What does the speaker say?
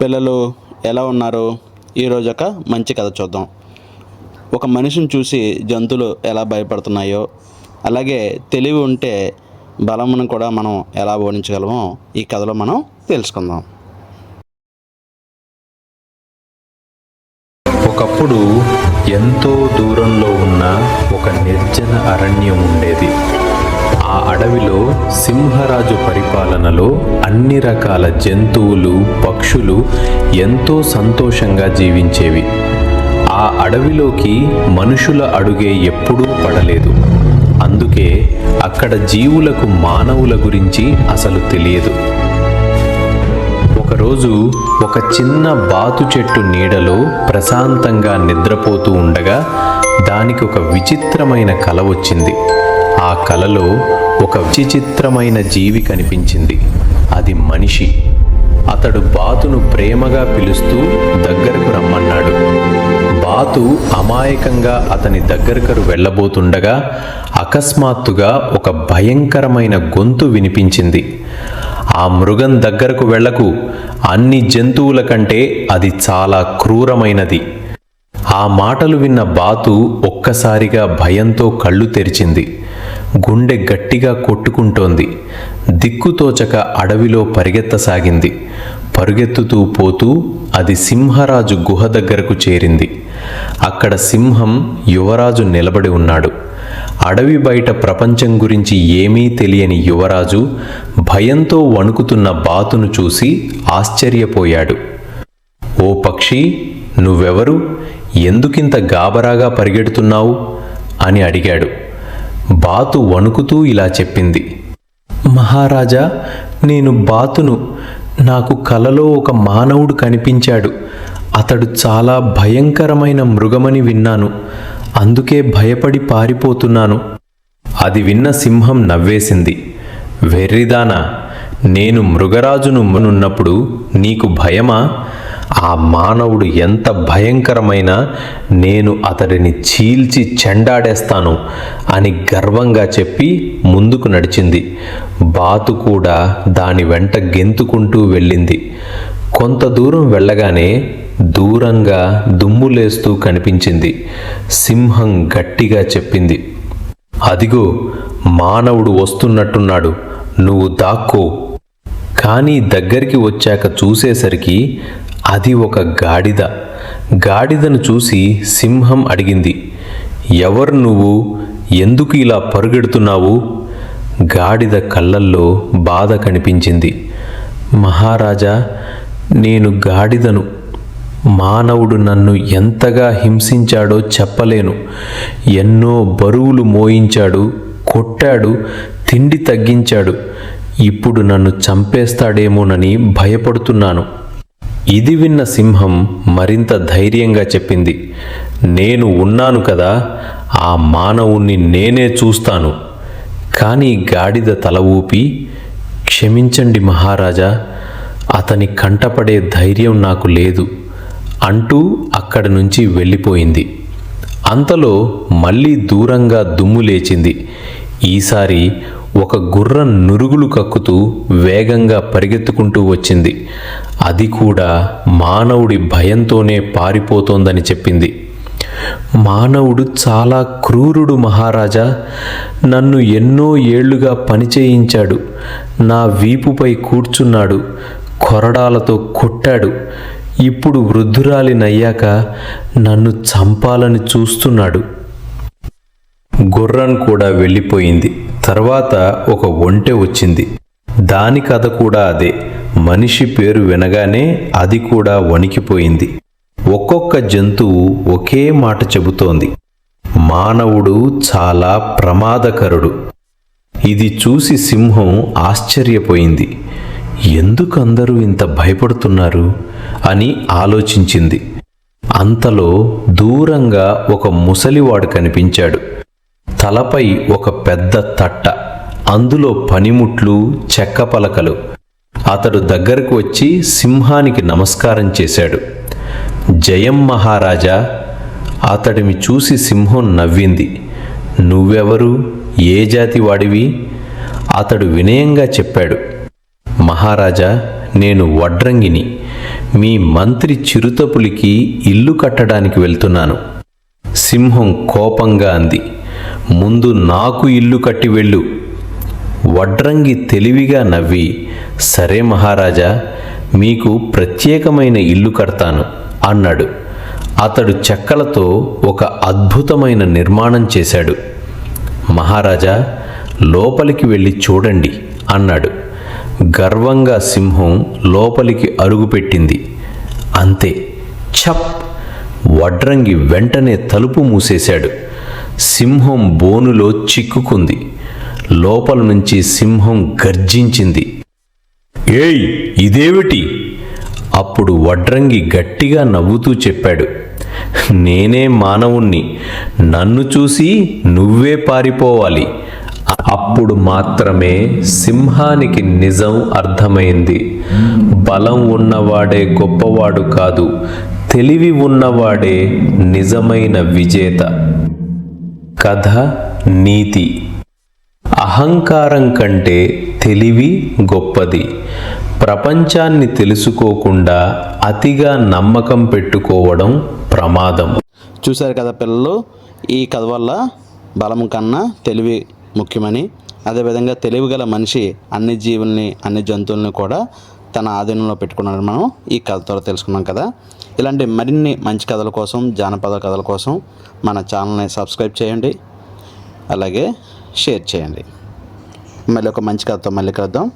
పిల్లలు ఎలా ఉన్నారు? ఈరోజు ఒక మంచి కథ చూద్దాం. ఒక మనిషిని చూసి జంతువులు ఎలా భయపడుతున్నాయో, అలాగే తెలివి ఉంటే బలమును కూడా మనం ఎలా ఓడించగలమో ఈ కథలో మనం తెలుసుకుందాం. ఒకప్పుడు ఎంతో దూరంలో ఉన్న ఒక నిర్జన అరణ్యం ఉండేది. ఆ అడవిలో సింహరాజు పరిపాలనలో అన్ని రకాల జంతువులు, పక్షులు ఎంతో సంతోషంగా జీవించేవి. ఆ అడవిలోకి మనుషుల అడుగే ఎప్పుడూ పడలేదు. అందుకే అక్కడ జీవులకు మానవుల గురించి అసలు తెలియదు. ఒకరోజు ఒక చిన్న బాతు చెట్టు నీడలో ప్రశాంతంగా నిద్రపోతూ ఉండగా దానికి ఒక విచిత్రమైన కల వచ్చింది. ఆ కలలో ఒక విచిత్రమైన జీవి కనిపించింది. అది మనిషి. అతడు బాతును ప్రేమగా పిలుస్తూ దగ్గరకు రమ్మన్నాడు. బాతు అమాయకంగా అతని దగ్గరకు వెళ్ళబోతుండగా అకస్మాత్తుగా ఒక భయంకరమైన గొంతు వినిపించింది. ఆ మృగం దగ్గరకు వెళ్ళకు, అన్ని జంతువుల కంటే అది చాలా క్రూరమైనది. ఆ మాటలు విన్న బాతు ఒక్కసారిగా భయంతో కళ్ళు తెరిచింది. గుండె గట్టిగా కొట్టుకుంటోంది. దిక్కుతోచక అడవిలో పరిగెత్తసాగింది. పరుగెత్తుతూ పోతూ అది సింహరాజు గుహ దగ్గరకు చేరింది. అక్కడ సింహం యువరాజు నిలబడి ఉన్నాడు. అడవి బయట ప్రపంచం గురించి ఏమీ తెలియని యువరాజు భయంతో వణుకుతున్న బాతును చూసి ఆశ్చర్యపోయాడు. ఓ పక్షి, నువ్వెవరు? ఎందుకింత గాబరాగా పరిగెడుతున్నావు అని అడిగాడు. బాతు వణుకుతూ ఇలా చెప్పింది. మహారాజా, నేను బాతును. నాకు కలలో ఒక మానవుడు కనిపించాడు. అతడు చాలా భయంకరమైన మృగమని విన్నాను. అందుకే భయపడి పారిపోతున్నాను. అది విన్న సింహం నవ్వేసింది. వెర్రిదానా, నేను మృగరాజును నున్నప్పుడు నీకు భయమా? ఆ మానవుడు ఎంత భయంకరమైన నేను అతడిని చీల్చి చెండాడేస్తాను అని గర్వంగా చెప్పి ముందుకు నడిచింది. బాతు కూడా దాని వెంట గెంతుకుంటూ వెళ్ళింది. కొంత దూరం వెళ్ళగానే దూరంగా దుమ్ములేస్తూ కనిపించింది. సింహం గట్టిగా చెప్పింది, అదిగో మానవుడు వస్తున్నట్టున్నాడు, నువ్వు దాక్కో. కానీ దగ్గరికి వచ్చాక చూసేసరికి అది ఒక గాడిద. గాడిదను చూసి సింహం అడిగింది, ఎవరు నువ్వు? ఎందుకు ఇలా పరుగెడుతున్నావు? గాడిద కళ్ళల్లో బాధ కనిపించింది. మహారాజా, నేను గాడిదను. మానవుడు నన్ను ఎంతగా హింసించాడో చెప్పలేను. ఎన్నో బరువులు మోయించాడు, కొట్టాడు, తిండి తగ్గించాడు. ఇప్పుడు నన్ను చంపేస్తాడేమోనని భయపడుతున్నాను. ఇది విన్న సింహం మరింత ధైర్యంగా చెప్పింది, నేను ఉన్నాను కదా, ఆ మానవుణ్ణి నేనే చూస్తాను. కానీ గాడిద తల ఊపి, క్షమించండి మహారాజా, అతని కంటపడే ధైర్యం నాకు లేదు అంటూ అక్కడి నుంచి వెళ్ళిపోయింది. అంతలో మళ్ళీ దూరంగా దుమ్ము లేచింది. ఈసారి ఒక గుర్రం నురుగులు కక్కుతూ వేగంగా పరిగెత్తుకుంటూ వచ్చింది. అది కూడా మానవుడి భయంతోనే పారిపోతోందని చెప్పింది. మానవుడు చాలా క్రూరుడు మహారాజా. నన్ను ఎన్నో ఏళ్లుగా పనిచేయించాడు. నా వీపుపై కూర్చున్నాడు, కొరడాలతో కొట్టాడు. ఇప్పుడు వృద్ధురాలినయ్యాక నన్ను చంపాలని చూస్తున్నాడు. గుర్రం కూడా వెళ్ళిపోయింది. తర్వాత ఒక ఒంటె వచ్చింది. దాని కథ కూడా అదే. మనిషి పేరు వినగానే అది కూడా వణికిపోయింది. ఒక్కొక్క జంతువు ఒకే మాట చెబుతోంది, మానవుడు చాలా ప్రమాదకరుడు. ఇది చూసి సింహం ఆశ్చర్యపోయింది. ఎందుకు అందరూ ఇంత భయపడుతున్నారు అని ఆలోచించింది. అంతలో దూరంగా ఒక ముసలివాడు కనిపించాడు. తలపై ఒక పెద్ద తట్ట, అందులో పనిముట్లు, చెక్క పలకలు. అతడు దగ్గరకు వచ్చి సింహానికి నమస్కారం చేశాడు. జయం మహారాజా. అతడిని చూసి సింహం నవ్వింది. నువ్వెవరు? ఏ జాతి వాడివి? అతడు వినయంగా చెప్పాడు, మహారాజా, నేను వడ్రంగిని. మీ మంత్రి చిరుతపులికి ఇల్లు కట్టడానికి వెళ్తున్నాను. సింహం కోపంగా అంది. ముందు నాకు ఇల్లు కట్టి వెళ్ళు. వడ్రంగి తెలివిగా నవ్వి, సరే మహారాజా, మీకు ప్రత్యేకమైన ఇల్లు కడతాను అన్నాడు. అతడు చెక్కలతో ఒక అద్భుతమైన నిర్మాణం చేశాడు. మహారాజా, లోపలికి వెళ్ళి చూడండి అన్నాడు. గర్వంగా సింహం లోపలికి అడుగుపెట్టింది. అంతే, ఛప్! వడ్రంగి వెంటనే తలుపు మూసేశాడు. సింహం బోనులో చిక్కుకుంది. లోపల నుంచి సింహం గర్జించింది. ఏయ్, ఇదేమిటి? అప్పుడు వడ్రంగి గట్టిగా నవ్వుతూ చెప్పాడు, నేనే మానవుణ్ణి, నన్ను చూసి నువ్వే పారిపోవాలి. అప్పుడు మాత్రమే సింహానికి నిజం అర్థమైంది. బలం ఉన్నవాడే గొప్పవాడు కాదు, తెలివి ఉన్నవాడే నిజమైన విజేత. కథ నీతి. అహంకారం కంటే తెలివి గొప్పది. ప్రపంచాన్ని తెలుసుకోకుండా అతిగా నమ్మకం పెట్టుకోవడం ప్రమాదం. చూశారు కదా పిల్లలు, ఈ కథ వల్ల బలం కన్నా తెలివి ముఖ్యమని, అదేవిధంగా తెలివిగల మనిషి అన్ని జీవుల్ని, అన్ని జంతువుల్ని కూడా తన ఆధీనంలో పెట్టుకున్నాడు. మనం ఈ కథతో తెలుసుకున్నాం కదా. ఇలాంటి మరిన్ని మంచి కథల కోసం, జానపద కథల కోసం మన ఛానల్ని సబ్స్క్రైబ్ చేయండి, అలాగే షేర్ చేయండి. మళ్ళీ ఒక మంచి కథతో మళ్ళీ కలుద్దాం.